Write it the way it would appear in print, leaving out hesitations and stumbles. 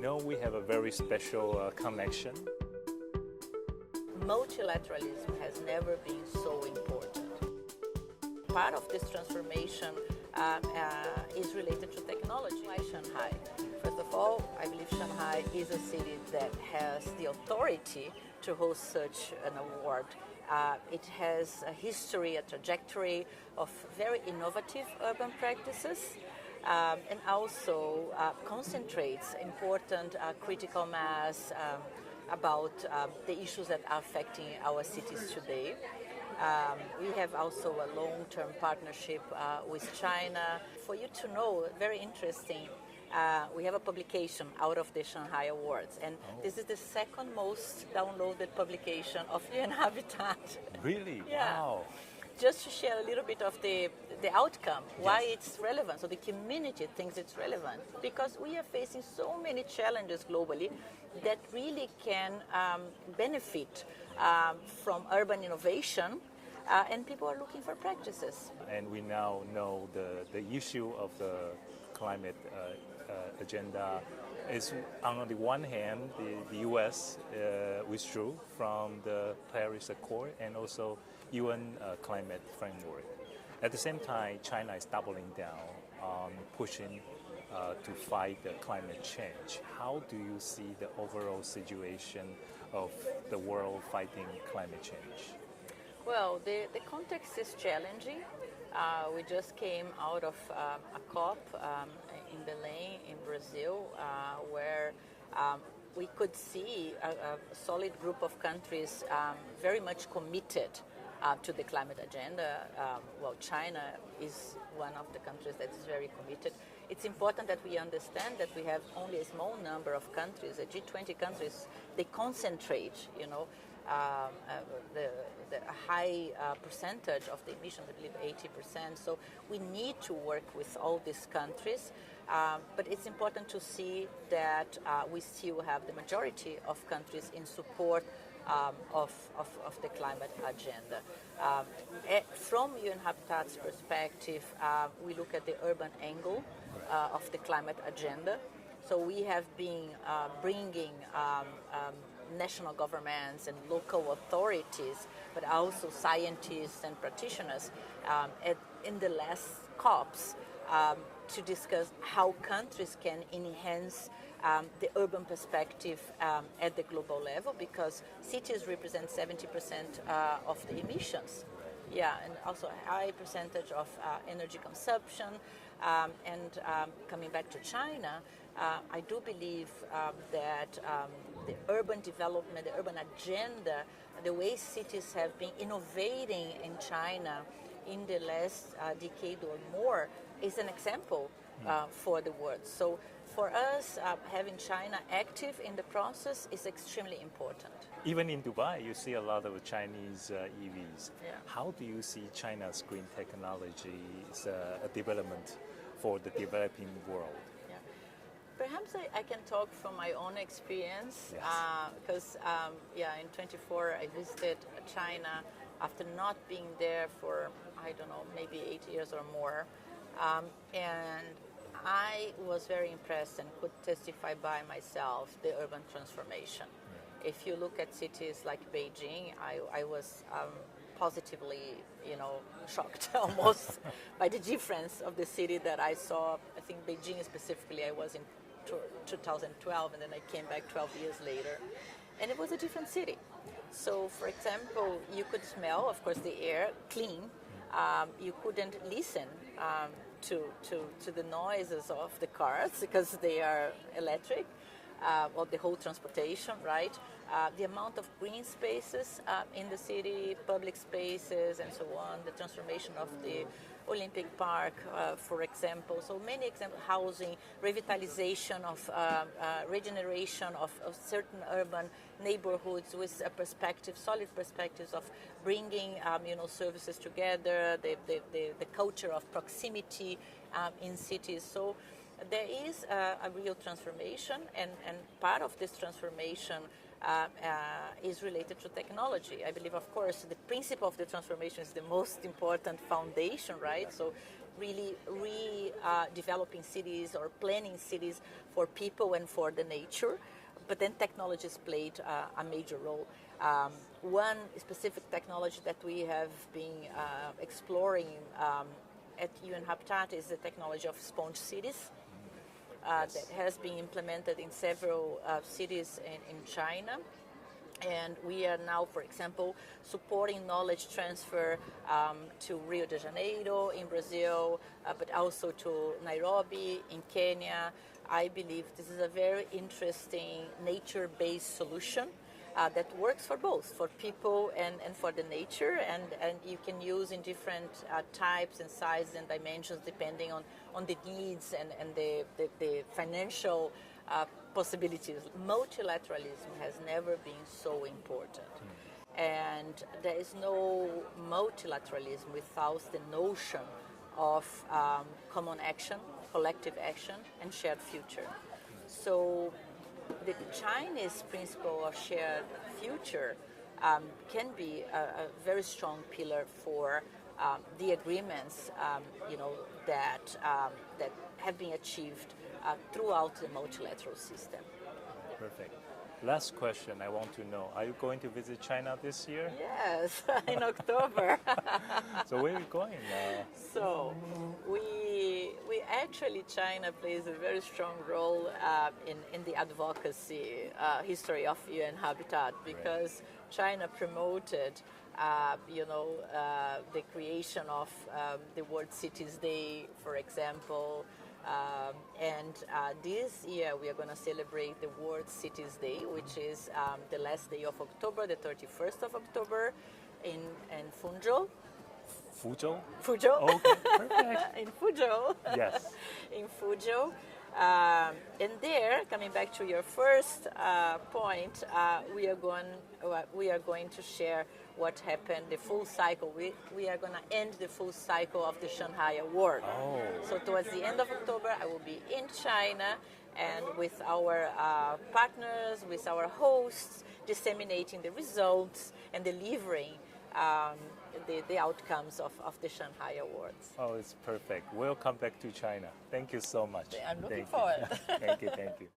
know we have a very special connection. Multilateralism has never been so important. Part of this transformation is related to technology. Why Shanghai? First of all, I believe Shanghai is a city that has the authority to host such an award. It has a history, a trajectory of very innovative urban practices, and also concentrates important critical mass about the issues that are affecting our cities today. We have also a long-term partnership with China. For you to know, very interesting, we have a publication out of the Shanghai Awards, and this is the second most downloaded publication of UN Habitat. Really? Yeah. Wow. Just to share a little bit of the outcome, why it's relevant, so the community thinks it's relevant. Because we are facing so many challenges globally that really can benefit from urban innovation, and people are looking for practices. And we now know the issue of the climate agenda is, on the one hand, the U.S. withdrew from the Paris Accord and also UN climate framework. At the same time, China is doubling down on pushing to fight the climate change. How do you see the overall situation of the world fighting climate change? Well, the context is challenging. We just came out of a COP in Belém, in Brazil, where we could see a solid group of countries very much committed to the climate agenda. Well, China is one of the countries that is very committed. It's important that we understand that we have only a small number of countries, the G20 countries, they concentrate, the high percentage of the emissions, I believe 80%. So we need to work with all these countries, but it's important to see that we still have the majority of countries in support of the climate agenda. From UN Habitat's perspective, we look at the urban angle of the climate agenda. So we have been bringing national governments and local authorities, but also scientists and practitioners in the last COPs to discuss how countries can enhance the urban perspective at the global level, because cities represent 70% of the emissions. Yeah, and also a high percentage of energy consumption. And coming back to China, I do believe that the urban development, the urban agenda, the way cities have been innovating in China in the last decade or more is an example for the world. So for us, having China active in the process is extremely important. Even in Dubai, you see a lot of Chinese EVs. Yeah. How do you see China's green technology's development for the developing world? Yeah. Perhaps I can talk from my own experience, because in 24 I visited China after not being there for, I don't know, maybe 8 years or more. And I was very impressed and could testify by myself the urban transformation. If you look at cities like Beijing, I was positively, shocked almost by the difference of the city that I saw. I think Beijing specifically, I was in 2012, and then I came back 12 years later, and it was a different city. So, for example, you could smell, of course, the air clean. You couldn't listen to the noises of the cars because they are electric, or the whole transportation, right? The amount of green spaces in the city, public spaces, and so on, the transformation of the Olympic Park, for example. So many examples, housing, revitalization of regeneration of certain urban neighborhoods with a perspective, solid perspectives of bringing services together, the culture of proximity in cities. So there is a real transformation, and part of this transformation is related to technology. I believe, of course, the principle of the transformation is the most important foundation, right? So really developing cities or planning cities for people and for the nature. But then technologies played a major role. One specific technology that we have been exploring at UN Habitat is the technology of sponge cities. That has been implemented in several cities in China. And we are now, for example, supporting knowledge transfer to Rio de Janeiro in Brazil, but also to Nairobi in Kenya. I believe this is a very interesting nature-based solution that works for both, for people and for the nature, and you can use in different types and sizes and dimensions depending on the needs and the financial possibilities. Multilateralism has never been so important. And there is no multilateralism without the notion of common action, collective action, and shared future. So the Chinese principle of shared future can be a very strong pillar for the agreements, that have been achieved throughout the multilateral system. Perfect. Last question I want to know. Are you going to visit China this year? Yes, in October. So where are you going? So we actually, China plays a very strong role in the advocacy history of UN Habitat, because China promoted the creation of the World Cities Day, for example. And this year we are going to celebrate the World Cities Day, which is the last day of October, the 31st of October, in Fuzhou. Fuzhou? Fuzhou. Okay, perfect. In Fuzhou. Yes. In Fuzhou. And there, coming back to your first point, we are going to share what happened, the full cycle. We are going to end the full cycle of the Shanghai Award. Oh. So towards the end of October, I will be in China and with our partners, with our hosts, disseminating the results and delivering the outcomes of the Shanghai Awards. Oh, it's perfect. We'll come back to China. Thank you so much. I'm looking forward. Thank you.